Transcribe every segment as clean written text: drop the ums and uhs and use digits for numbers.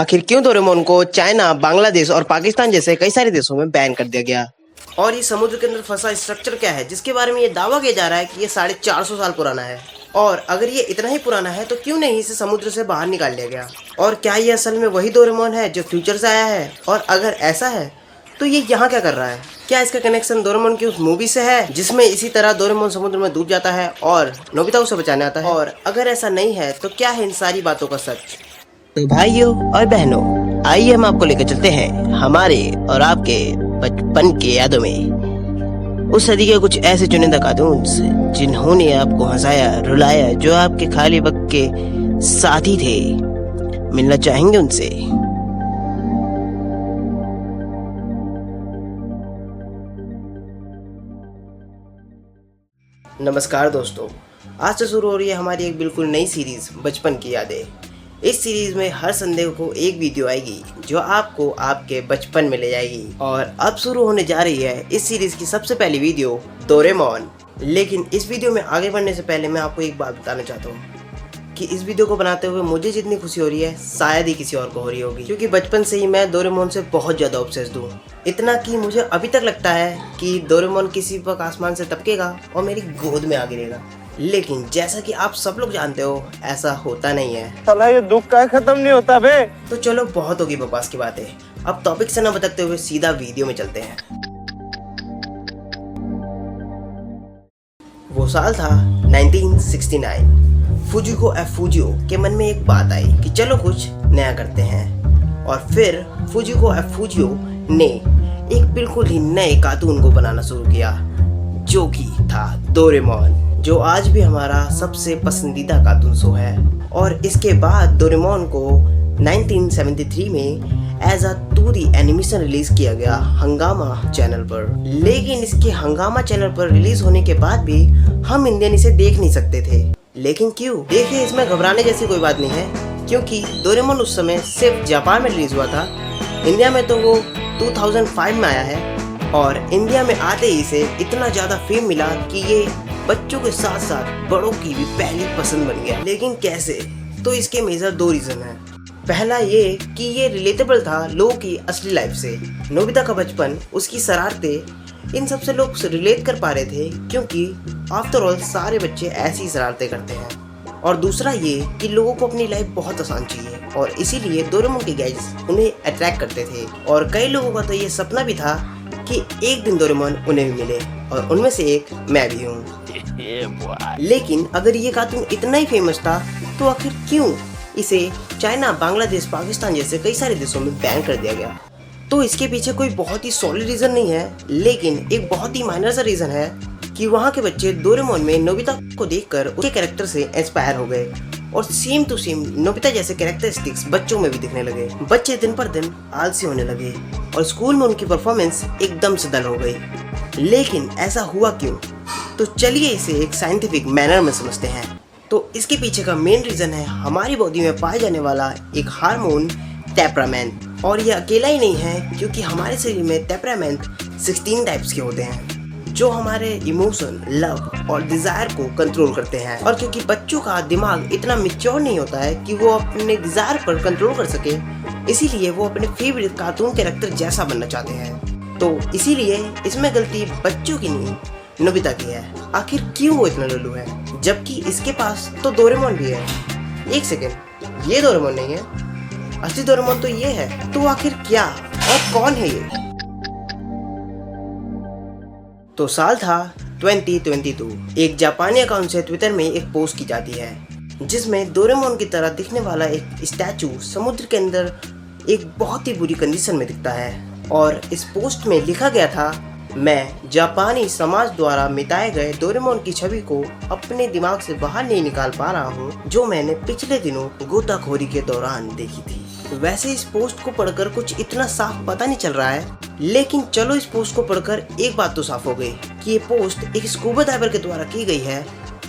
आखिर क्यों डोरेमोन को चाइना, बांग्लादेश और पाकिस्तान जैसे कई सारे देशों में बैन कर दिया गया? और ये समुद्र के अंदर फंसा स्ट्रक्चर क्या है जिसके बारे में ये दावा किया जा रहा है कि ये 450 साल पुराना है? और अगर ये इतना ही पुराना है तो क्यों नहीं इसे समुद्र से बाहर निकाल लिया गया? और क्या ये असल में वही डोरेमोन है जो फ्यूचर से आया है? और अगर ऐसा है तो ये यहाँ क्या कर रहा है? क्या इसका कनेक्शन डोरेमोन की उस मूवी से है जिसमें इसी तरह डोरेमोन समुद्र में डूब जाता है और नोबिता उसे बचाने आता है? और अगर ऐसा नहीं है तो क्या है इन सारी बातों का सच? तो भाइयों और बहनों, आइए हम आपको लेकर चलते हैं हमारे और आपके बचपन के यादों में, उस सदी के कुछ ऐसे चुनिंदा कार्टून्स जिन्होंने आपको हंसाया, रुलाया, जो आपके खाली वक्त के साथी थे। मिलना चाहेंगे उनसे। नमस्कार दोस्तों, आज से शुरू हो रही है हमारी एक बिल्कुल नई सीरीज बचपन की यादें। इस सीरीज में हर संडे को एक वीडियो आएगी जो आपको आपके बचपन में ले जाएगी। और अब शुरू होने जा रही है इस सीरीज की सबसे पहली वीडियो, डोरेमोन। लेकिन इस वीडियो में आगे बढ़ने से पहले मैं आपको एक बात बताना चाहता हूँ कि इस वीडियो को बनाते हुए मुझे जितनी खुशी हो रही है शायद ही किसी और को हो रही होगी, क्योंकि बचपन से ही मैं डोरेमोन से बहुत ज़्यादा ऑब्सेस्ड हूँ। इतना कि मुझे अभी तक लगता है कि डोरेमोन किसी वक्त आसमान से टपकेगा और मेरी गोद में आ गिरेगा। लेकिन जैसा कि आप सब लोग जानते हो, ऐसा होता नहीं है। साला ये दुख का खत्म नहीं होता बे। तो चलो, बहुत होगी बकवास की बातें। अब टॉपिक से न भटकते हुए सीधा वीडियो में चलते हैं। वो साल था 1969। फुजिको एफ फुजियो के मन में एक बात आई कि चलो कुछ नया करते हैं। और फिर फुजिको एफ फुजियो ने एक बिल्कुल ही नए कार्टून को बनाना शुरू किया, जो कि था डोरेमोन, जो आज भी हमारा सबसे पसंदीदा कार्टून शो है। और इसके बाद डोरेमोन को 1973 में as a 2D animation release किया गया हंगामा चैनल पर। लेकिन इसके हंगामा चैनल पर रिलीज होने के बाद भी हम इंडियन इसे देख नहीं सकते थे। लेकिन क्यों? देखिए, इसमें घबराने जैसी कोई बात नहीं है, क्योंकि डोरेमोन उस समय सिर्फ जापान में रिलीज हुआ था। इंडिया में तो वो 2005 में आया है। और इंडिया में आते ही इसे इतना ज़्यादा फेम मिला कि ये बच्चों के साथ साथ बड़ों की भी पहली पसंद बन गया। लेकिन कैसे? तो इसके मेजर 2 रीज़न हैं। पहला ये कि ये रिलेटेबल था लोगों की असली लाइफ से। नोबिता का बचपन, उसकी शरारतें, इन सब से लोग रिलेट कर पा रहे थे, क्योंकि आफ्टर ऑल सारे बच्चे ऐसी शरारतें करते हैं। और दूसरा ये कि लोगों को अपनी लाइफ बहुत आसान चाहिए और इसीलिए डोरेमोन के गैजेट्स उन्हें अट्रैक्ट करते थे। और कई लोगों का तो ये सपना भी था कि एक दिन डोरेमोन उन्हें भी मिले, और उनमें से एक मैं भी हूँ। लेकिन अगर ये कार्टून इतना ही फेमस था तो आखिर क्यों इसे चाइना, बांग्लादेश, पाकिस्तान जैसे कई सारे देशों में बैन कर दिया गया? तो इसके पीछे कोई बहुत ही सॉलिड रीजन नहीं है, लेकिन एक बहुत ही माइनर सा रीजन है कि वहाँ के बच्चे डोरेमोन में नोबिता को देखकर उसके कैरेक्टर से इंस्पायर हो गए और सेम टू सेम नोबिता जैसे कैरेक्टरिस्टिक्स बच्चों में भी दिखने लगे। बच्चे दिन पर दिन आलसी होने लगे और स्कूल में उनकी परफॉर्मेंस एकदम से डल हो गई। लेकिन ऐसा हुआ क्यों? तो चलिए इसे एक साइंटिफिक मैनर में समझते हैं। तो इसके पीछे का मेन रीजन है हमारी बॉडी में पाए जाने वाला एक हार्मोन, टेम्परामेंट। और ये अकेला ही नहीं है, क्योंकि हमारे शरीर में टेम्परामेंट 16 टाइप्स के होते हैं जो हमारे इमोशन, लव और डिजायर को कंट्रोल करते हैं। और क्योंकि बच्चों का दिमाग इतना मैच्योर नहीं होता है कि वो अपने डिजायर पर कंट्रोल कर सके, इसीलिए वो अपने फेवरेट कार्टून कैरेक्टर जैसा बनना चाहते हैं। तो इसीलिए इसमें गलती बच्चों की नहीं, नोबिता की है। आखिर क्यों वो इतना लल्लू है, जबकि इसके पास तो डोरेमोन भी है? एक सेकेंड, ये डोरेमोन नहीं है, असली डोरेमोन तो ये है। तो आखिर क्या और कौन है ये? तो साल था 2022। एक जापानी अकाउंट से ट्विटर में एक पोस्ट की जाती है जिसमें डोरेमोन की तरह दिखने वाला एक स्टैचू समुद्र के अंदर एक बहुत ही बुरी कंडीशन में दिखता है। और इस पोस्ट में लिखा गया था, मैं जापानी समाज द्वारा मिटाए गए डोरेमोन की छवि को अपने दिमाग से बाहर नहीं निकाल पा रहा हूँ, जो मैंने पिछले दिनों गोताखोरी के दौरान देखी थी। वैसे इस पोस्ट को पढ़कर कुछ इतना साफ पता नहीं चल रहा है, लेकिन चलो इस पोस्ट को पढ़कर एक बात तो साफ हो गई कि ये पोस्ट एक स्कूबा डाइवर के द्वारा की गई है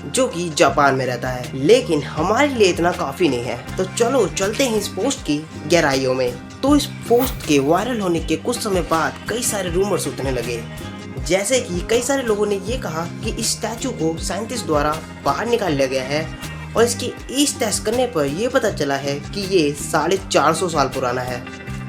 जो कि जापान में रहता है। लेकिन हमारे लिए इतना काफी नहीं है, तो चलो चलते हैं इस पोस्ट की गहराइयों में। तो इस पोस्ट के वायरल होने के कुछ समय बाद कई सारे रूमर्स उठने लगे, जैसे कि कई सारे लोगों ने ये कहा कि इस स्टैचू को साइंटिस्ट द्वारा बाहर निकाल लिया गया है और इसकी एज टेस्ट करने पर यह पता चला है कि ये 450 साल पुराना है।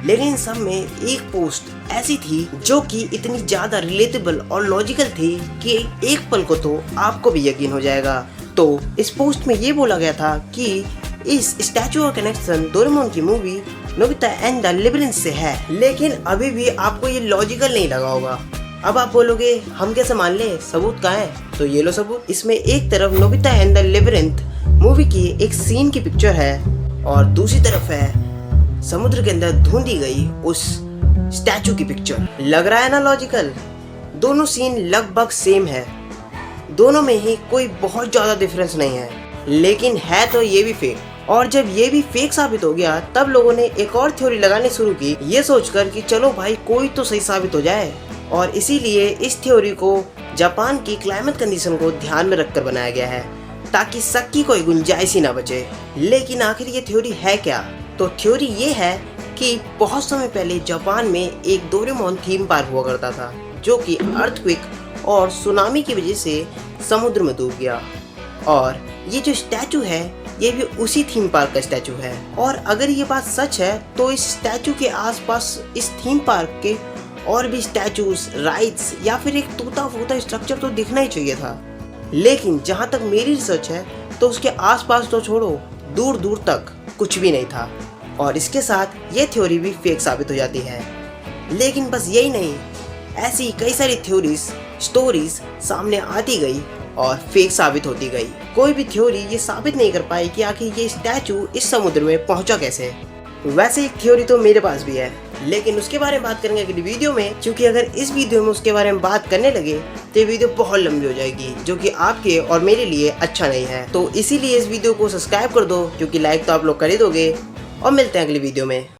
लेकिन इन सब में एक पोस्ट ऐसी थी जो कि इतनी ज्यादा रिलेटेबल और लॉजिकल थी कि एक पल को तो आपको भी यकीन हो जाएगा। तो इस पोस्ट में ये बोला गया था कि इस स्टैचू का कनेक्शन डोरेमोन की movie Nobita and the labyrinth से है। लेकिन अभी भी आपको ये लॉजिकल नहीं लगा होगा। अब आप बोलोगे हम कैसे मान ले, सबूत कहाँ है? तो ये लो सबूत। इसमें एक तरफ Nobita and the labyrinth movie की एक सीन की पिक्चर है और दूसरी तरफ है समुद्र के अंदर ढूंढी गई उस स्टैचू की पिक्चर। लग रहा है ना लॉजिकल? दोनों सीन लगभग सेम है, दोनों में ही कोई बहुत ज्यादा डिफरेंस नहीं है, लेकिन है तो ये भी फेक। और जब ये भी फेक साबित हो गया तब लोगों ने एक और थ्योरी लगाने शुरू की, ये सोचकर कि चलो भाई कोई तो सही साबित हो जाए। और इसीलिए इस थ्योरी को जापान की क्लाइमेट कंडीशन को ध्यान में रखकर बनाया गया है ताकि शक की कोई गुंजाइश ही ना बचे। लेकिन आखिर ये थ्योरी है क्या? तो थ्योरी ये है कि बहुत समय पहले जापान में एक डोरेमोन थीम पार्क हुआ करता था जो कि अर्थक्वेक और सुनामी की वजह से समुद्र में डूब गया। और ये जो स्टैचू है ये भी उसी थीम पार्क का स्टैचू है। और अगर ये बात सच है तो इस स्टैचू के आसपास इस थीम पार्क के और भी स्टैचूज, राइड्स या फिर एक टूटा फूटा स्ट्रक्चर तो दिखना ही चाहिए था। लेकिन जहाँ तक मेरी रिसर्च है तो उसके आसपास तो छोड़ो, दूर दूर तक कुछ भी नहीं था। और इसके साथ ये थ्योरी भी फेक साबित हो जाती है। लेकिन बस यही नहीं, ऐसी कई सारी थ्योरीज, स्टोरीज सामने आती गई और फेक साबित होती गई। कोई भी थ्योरी ये साबित नहीं कर पाई कि आखिर ये स्टैचू इस समुद्र में पहुंचा कैसे। वैसे एक थ्योरी तो मेरे पास भी है, लेकिन उसके बारे में बात करेंगे अगली वीडियो में, क्योंकि अगर इस वीडियो में उसके बारे में बात करने लगे तो ये वीडियो बहुत लंबी हो जाएगी जो कि आपके और मेरे लिए अच्छा नहीं है। तो इसीलिए इस वीडियो को सब्सक्राइब कर दो, क्योंकि लाइक तो आप लोग कर ही दोगे। और मिलते हैं अगली वीडियो में।